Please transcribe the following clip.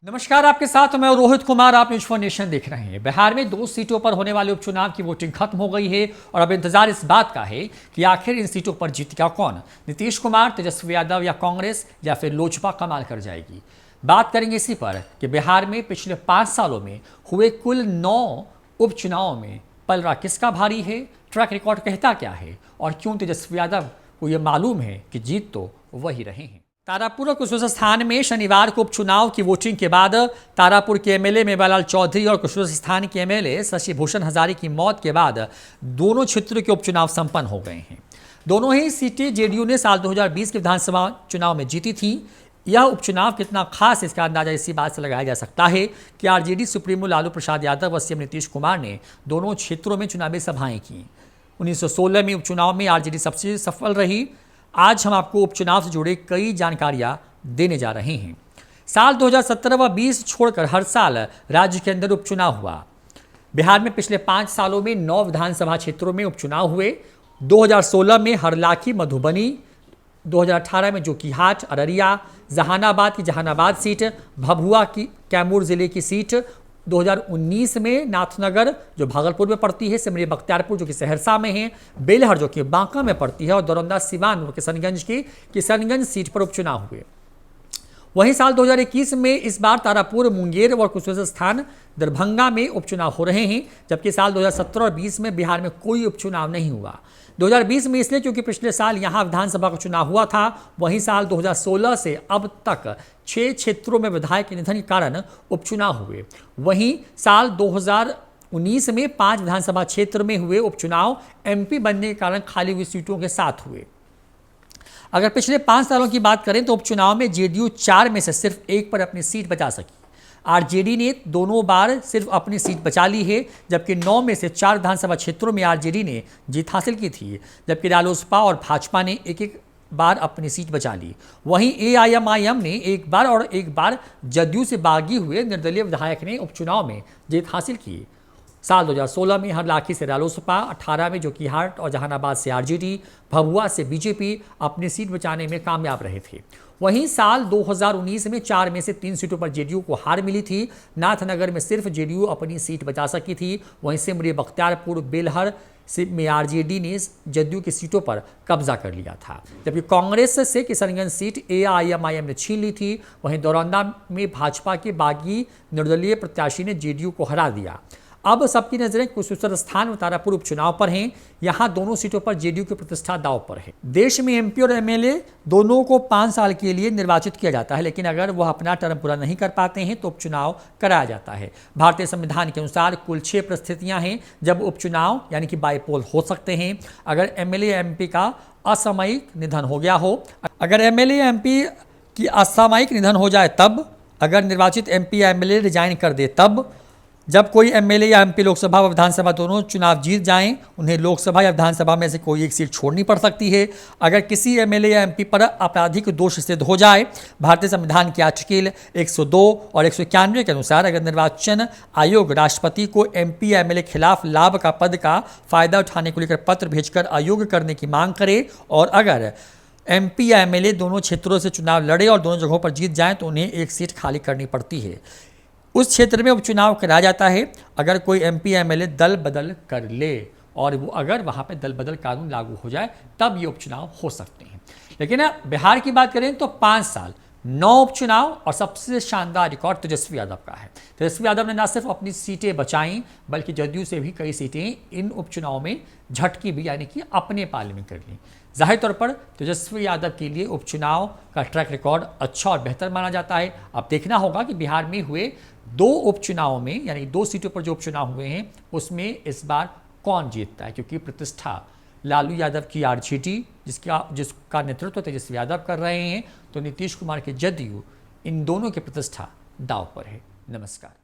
नमस्कार, आपके साथ मैं रोहित कुमार। आप न्यूज़ फॉर नेशन देख रहे हैं। बिहार में 2 सीटों पर होने वाले उपचुनाव की वोटिंग खत्म हो गई है और अब इंतजार इस बात का है कि आखिर इन सीटों पर जीतेगा कौन, नीतीश कुमार, तेजस्वी यादव या कांग्रेस या फिर लोजपा कमाल कर जाएगी। बात करेंगे इसी पर कि बिहार में पिछले 5 सालों में हुए कुल 9 उपचुनावों में पलड़ा किसका भारी है, ट्रैक रिकॉर्ड कहता क्या है और क्यों तेजस्वी यादव को यह मालूम है कि जीत तो वही रहे हैं। तारापुर और कुशेश्वर स्थान में शनिवार को उपचुनाव की वोटिंग के बाद तारापुर के एमएलए मेवालाल चौधरी और कुशेश्वर स्थान के एमएलए शशि भूषण हजारी की मौत के बाद दोनों क्षेत्रों के उपचुनाव संपन्न हो गए हैं। दोनों ही सीटें जेडीयू ने साल 2020 के विधानसभा चुनाव में जीती थी। यह उपचुनाव कितना खास, इसका अंदाजा इसी बात से लगाया जा सकता है कि आरजेडी सुप्रीमो लालू प्रसाद यादव व सीएम नीतीश कुमार ने दोनों क्षेत्रों में चुनावी सभाएं की। 1916 में उपचुनाव में आरजेडी सबसे सफल रही। आज हम आपको उपचुनाव से जुड़े कई जानकारियां देने जा रहे हैं। साल 2017 व 20 छोड़कर हर साल राज्य के अंदर उपचुनाव हुआ। बिहार में पिछले 5 सालों में 9 विधानसभा क्षेत्रों में उपचुनाव हुए। 2016 में हरलाखी मधुबनी, 2018 में जोकीहाट अररिया, जहानाबाद की जहानाबाद सीट, भभुआ की कैमूर जिले की सीट, 2019 में नाथनगर जो भागलपुर में पड़ती है, सिमरी बख्तियारपुर जो कि सहरसा में है, बेलहर जो कि बांका में पड़ती है और दौरंदा सिवान किशनगंज की किशनगंज सीट पर उपचुनाव हुए। वहीं साल 2021 में इस बार तारापुर, मुंगेर और कुशेश्वर स्थान, दरभंगा में उपचुनाव हो रहे हैं, जबकि साल 2017 और 20 में बिहार में कोई उपचुनाव नहीं हुआ। 2020 में इसलिए क्योंकि पिछले साल यहां विधानसभा का चुनाव हुआ था। वहीं साल 2016 से अब तक 6 क्षेत्रों में विधायक के निधन के कारण उपचुनाव हुए। वहीं साल 2019 में 5 विधानसभा क्षेत्र में हुए उपचुनाव एमपी बनने के कारण खाली हुई सीटों के साथ हुए। अगर पिछले 5 सालों की बात करें तो उपचुनाव में जेडीयू 4 में से सिर्फ 1 पर अपनी सीट बचा सकी। आरजेडी ने दोनों बार सिर्फ अपनी सीट बचा ली है, जबकि 9 में से 4 विधानसभा क्षेत्रों में आरजेडी ने जीत हासिल की थी, जबकि रालोसपा और भाजपा ने एक बार अपनी सीट बचा ली। वहीं एआईएमआईएम ने 1 बार और 1 बार जदयू से बागी हुए निर्दलीय विधायक ने उपचुनाव में जीत हासिल की। साल 2016 में हरलाखी से रालोसपा, 18 में जोकीहाट और जहानाबाद से आरजेडी, भभुआ से बीजेपी अपनी सीट बचाने में कामयाब रहे थे। वहीं साल 2019 में 4 में से 3 सीटों पर जेडीयू को हार मिली थी। नाथनगर में सिर्फ जेडीयू अपनी सीट बचा सकी थी। वहीं सिमरी बख्तियारपुर, बेलहर में आरजेडी ने जदयू की सीटों पर कब्जा कर लिया था, जबकि कांग्रेस से किशनगंज सीट एआईएमआईएम ने छीन ली थी। वहीं दौरंदा में भाजपा के बागी निर्दलीय प्रत्याशी ने जेडीयू को हरा दिया। अब सबकी नजरें कुशेश्वर स्थान और तारापुर उपचुनाव पर हैं। यहां दोनों सीटों पर जेडीयू की प्रतिष्ठा दांव पर है। देश में एमपी और एमएलए दोनों को 5 साल के लिए निर्वाचित किया जाता है, लेकिन अगर वह अपना टर्म पूरा नहीं कर पाते हैं तो उपचुनाव कराया जाता है। भारतीय संविधान के अनुसार कुल 6 परिस्थितियां हैं जब उपचुनाव यानी कि बाईपोल हो सकते हैं। अगर एमएलए एमपी का असामयिक निधन हो गया हो, अगर एमएलए एमपी की असामयिक निधन हो जाए तब, अगर निर्वाचित एमपी या एमएलए रिजाइन कर दे तब, जब कोई एमएलए या एमपी लोकसभा व विधानसभा दोनों चुनाव जीत जाएं, उन्हें लोकसभा या विधानसभा में से कोई एक सीट छोड़नी पड़ सकती है। अगर किसी एमएलए या एमपी पर आपराधिक दोष सिद्ध हो जाए, भारतीय संविधान के आर्टिकल 102 और 191 के अनुसार अगर निर्वाचन आयोग राष्ट्रपति को एमपी या एमएलए खिलाफ लाभ का पद का फायदा उठाने को लेकर पत्र भेजकर अयोग्य करने की मांग करे और अगर एमपी या एमएलए दोनों क्षेत्रों से चुनाव लड़े और दोनों जगहों पर जीत जाएं तो उन्हें एक सीट खाली करनी पड़ती है। उस क्षेत्र में उपचुनाव कराया जाता है अगर कोई एमपी या एमएलए दल बदल कर ले और वो अगर वहाँ पे दल बदल कानून लागू हो जाए तब ये उपचुनाव हो सकते हैं। लेकिन बिहार की बात करें तो 5 साल 9 उपचुनाव और सबसे शानदार रिकॉर्ड तेजस्वी यादव का है। तेजस्वी यादव ने न सिर्फ अपनी सीटें बचाई बल्कि जदयू से भी कई सीटें इन उपचुनाव में झटकी भी यानी कि अपने पाले में कर ली। जाहिर तौर पर तेजस्वी यादव के लिए उपचुनाव का ट्रैक रिकॉर्ड अच्छा और बेहतर माना जाता है। अब देखना होगा कि बिहार में हुए 2 उपचुनाव में यानी 2 सीटों पर जो उपचुनाव हुए हैं उसमें इस बार कौन जीतता है, क्योंकि प्रतिष्ठा लालू यादव की आरजेडी जिसका नेतृत्व तेजस्वी यादव कर रहे हैं, तो नीतीश कुमार के जदयू, इन दोनों की प्रतिष्ठा दांव पर है। नमस्कार।